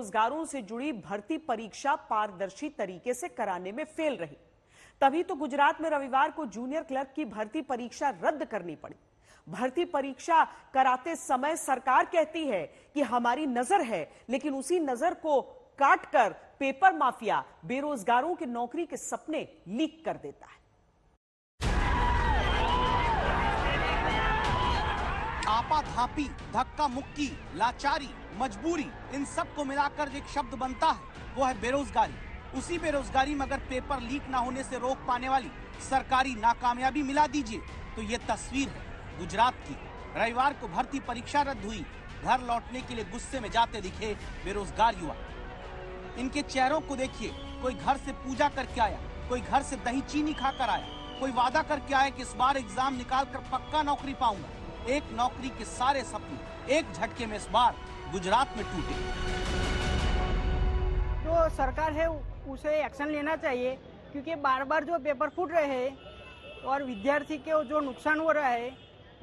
बेरोजगारों से जुड़ी भर्ती परीक्षा पारदर्शी तरीके से कराने में फेल रही। तभी तो गुजरात में रविवार को जूनियर क्लर्क की भर्ती परीक्षा रद्द करनी पड़ी। भर्ती परीक्षा कराते समय सरकार कहती है कि हमारी नजर है, लेकिन उसी नजर को काटकर पेपर माफिया बेरोजगारों के नौकरी के सपने लीक कर देता है। आपाधापी, धक्का मुक्की, लाचारी, मजबूरी, इन सब को मिलाकर जो एक शब्द बनता है वो है बेरोजगारी। उसी बेरोजगारी में अगर पेपर लीक ना होने से रोक पाने वाली सरकारी नाकामयाबी मिला दीजिए तो ये तस्वीर है गुजरात की। रविवार को भर्ती परीक्षा रद्द हुई। घर लौटने के लिए गुस्से में जाते दिखे बेरोजगार युवा। इनके चेहरों को देखिए, कोई घर से पूजा करके आया, कोई घर से दही चीनी खाकर आया, कोई वादा करके आया कि इस बार एग्जाम निकाल कर पक्का नौकरी पाऊंगा। एक नौकरी के सारे सपने एक झटके में इस बार गुजरात में टूटे। जो सरकार है उसे एक्शन लेना चाहिए, क्योंकि बार बार जो पेपर फूट रहे हैं और विद्यार्थी के जो नुकसान हो रहा है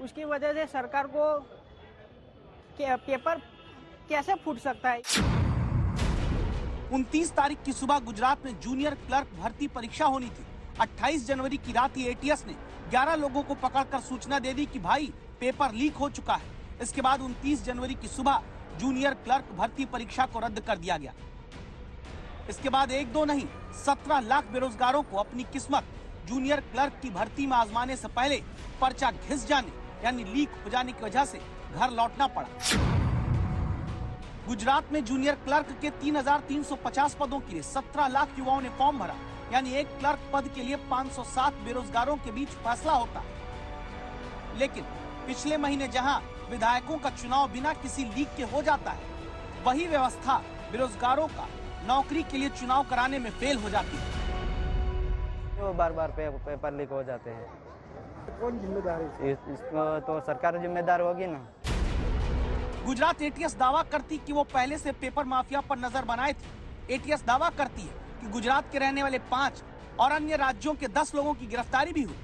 उसकी वजह से सरकार को पेपर कैसे फूट सकता है। 29 तारीख की सुबह गुजरात में जूनियर क्लर्क भर्ती परीक्षा होनी थी। 28 जनवरी की रात एटीएस ने 11 लोगों को पकड़कर सूचना दे दी कि भाई पेपर लीक हो चुका है। इसके बाद 29 जनवरी की सुबह जूनियर क्लर्क भर्ती परीक्षा को रद्द कर दिया गया। इसके बाद एक दो नहीं 17 लाख बेरोजगारों को अपनी किस्मत जूनियर क्लर्क की भर्ती में आजमाने से पहले पर्चा घिस जाने यानी लीक हो जाने की वजह से घर लौटना पड़ा। गुजरात में जूनियर क्लर्क के 3,350 पदों के लिए 17 लाख युवाओं ने फॉर्म भरा, यानी एक क्लर्क पद के लिए 507 बेरोजगारों के बीच फैसला होता। लेकिन पिछले महीने जहां विधायकों का चुनाव बिना किसी लीक के हो जाता है, वही व्यवस्था बेरोजगारों का नौकरी के लिए चुनाव कराने में फेल हो जाती है। जो बार बार पेपर लीक हो जाते हैं, कौन जिम्मेदार है? इसको तो सरकार जिम्मेदार होगी ना। गुजरात एटीएस दावा करती कि वो पहले से पेपर माफिया पर नजर बनाए थे। एटीएस दावा करती है कि गुजरात के रहने वाले 5 और अन्य राज्यों के 10 लोगों की गिरफ्तारी भी हुई।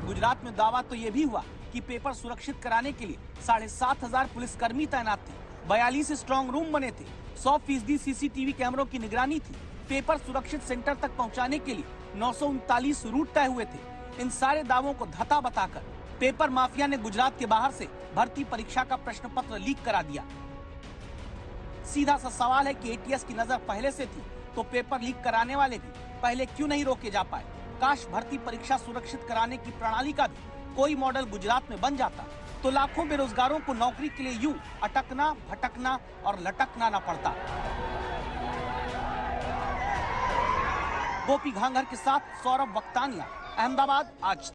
गुजरात में दावा तो ये भी हुआ कि पेपर सुरक्षित कराने के लिए 7,500 पुलिसकर्मी तैनात थे, 42 स्ट्रांग रूम बने थे, 100% सीसीटीवी कैमरों की निगरानी थी। पेपर सुरक्षित सेंटर तक पहुंचाने के लिए 939 रूट तय हुए थे। इन सारे दावों को धता बताकर पेपर माफिया ने गुजरात के बाहर से भर्ती परीक्षा का प्रश्न पत्र लीक करा दिया। सीधा सा सवाल है कि एटीएस की नजर पहले से थी तो पेपर लीक कराने वाले भी पहले क्यों नहीं रोके जा पाए। काश भर्ती परीक्षा सुरक्षित कराने की प्रणाली का भी कोई मॉडल गुजरात में बन जाता तो लाखों बेरोजगारों को नौकरी के लिए यूं अटकना, भटकना और लटकना न पड़ता। गोपी घांगर के साथ सौरभ वक्तानिया, अहमदाबाद, आज।